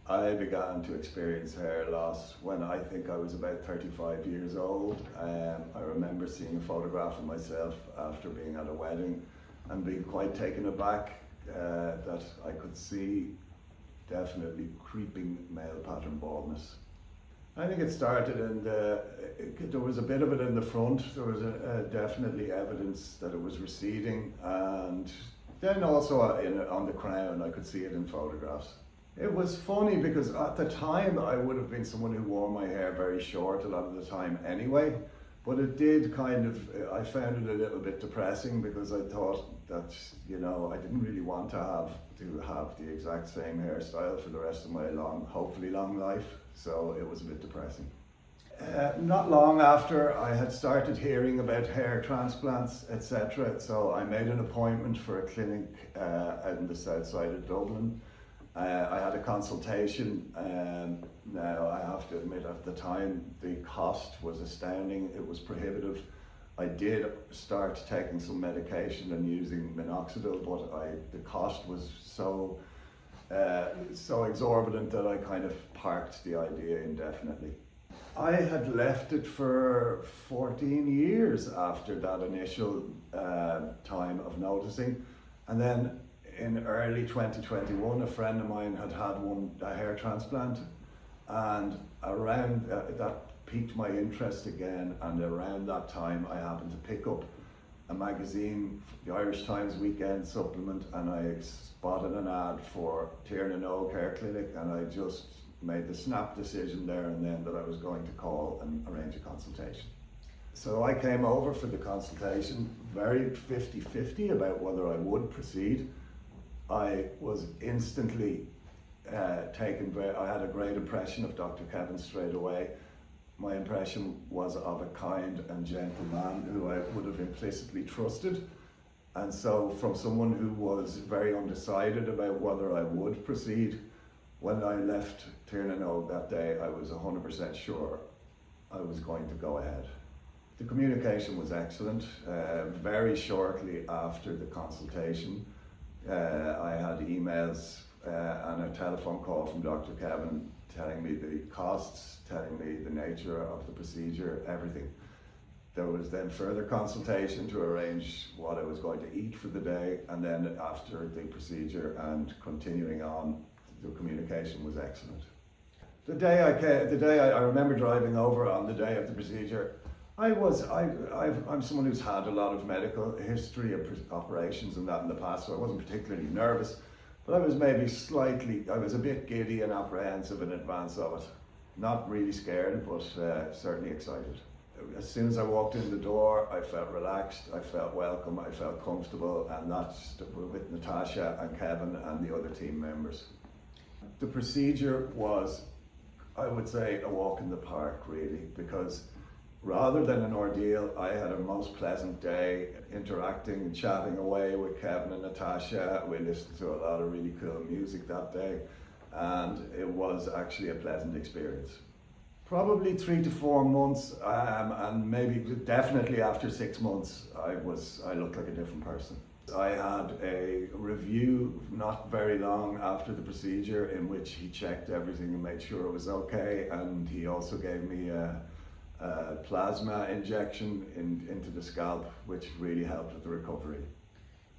I began to experience hair loss when I think I was about 35 years old. I remember seeing a photograph of myself after being at a wedding and being quite taken aback that I could see definitely creeping male pattern baldness. I think it started there was a bit of it in the front. There was definitely evidence that it was receding, and then also on the crown I could see it in photographs. It was funny because at the time I would have been someone who wore my hair very short a lot of the time anyway, but it did I found it a little bit depressing because I thought that, I didn't really want to have the exact same hairstyle for the rest of my hopefully long life, so it was a bit depressing. Not long after, I had started hearing about hair transplants, etc., so I made an appointment for a clinic in the south side of Dublin. I had a consultation. Now I have to admit, at the time the cost was astounding. It was prohibitive. I did start taking some medication and using minoxidil, but the cost was so exorbitant that I kind of parked the idea indefinitely. I had left it for 14 years after that initial time of noticing, and then in early 2021, a friend of mine had a hair transplant, and around that piqued my interest again, and around that time I happened to pick up a magazine, the Irish Times Weekend Supplement, and I spotted an ad for Tiernan Oak Hair Clinic, and I just made the snap decision there and then that I was going to call and arrange a consultation. So I came over for the consultation, very 50-50 about whether I would proceed. I was instantly I had a great impression of Dr. Kevin straight away. My impression was of a kind and gentle man who I would have implicitly trusted. And so from someone who was very undecided about whether I would proceed, when I left Tiernan Oak that day, I was 100% sure I was going to go ahead. The communication was excellent. Very shortly after the consultation, I had emails and a telephone call from Dr. Kevin telling me the costs, telling me the nature of the procedure, everything. There was then further consultation to arrange what I was going to eat for the day, and then after the procedure and continuing on, the communication was excellent. The day I remember driving over on the day of the procedure, I'm someone who's had a lot of medical history of operations and that in the past, so I wasn't particularly nervous, but I was a bit giddy and apprehensive in advance of it. Not really scared, but certainly excited. As soon as I walked in the door, I felt relaxed, I felt welcome, I felt comfortable, and that's with Natasha and Kevin and the other team members. The procedure was, I would say, a walk in the park, really, because rather than an ordeal, I had a most pleasant day interacting and chatting away with Kevin and Natasha. We listened to a lot of really cool music that day, and it was actually a pleasant experience. Probably 3 to 4 months, and definitely after 6 months, I looked like a different person. I had a review not very long after the procedure in which he checked everything and made sure it was okay, and he also gave me a plasma injection into the scalp, which really helped with the recovery.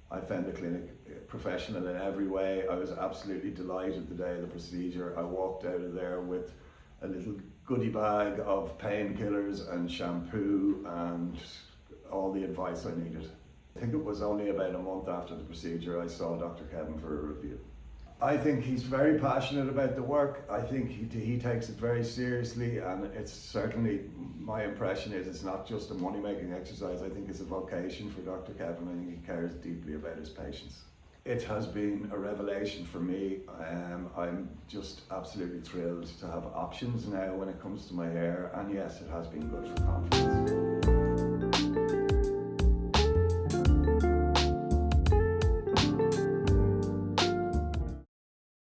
I found the clinic professional in every way. I was absolutely delighted the day of the procedure. I walked out of there with a little goodie bag of painkillers and shampoo and all the advice I needed. I think it was only about a month after the procedure I saw Dr. Kevin for a review. I think he's very passionate about the work. I think he takes it very seriously, and it's certainly, my impression is it's not just a money-making exercise. I think it's a vocation for Dr. Kevin. I think he cares deeply about his patients. It has been a revelation for me. I'm just absolutely thrilled to have options now when it comes to my hair, and yes, it has been good for confidence.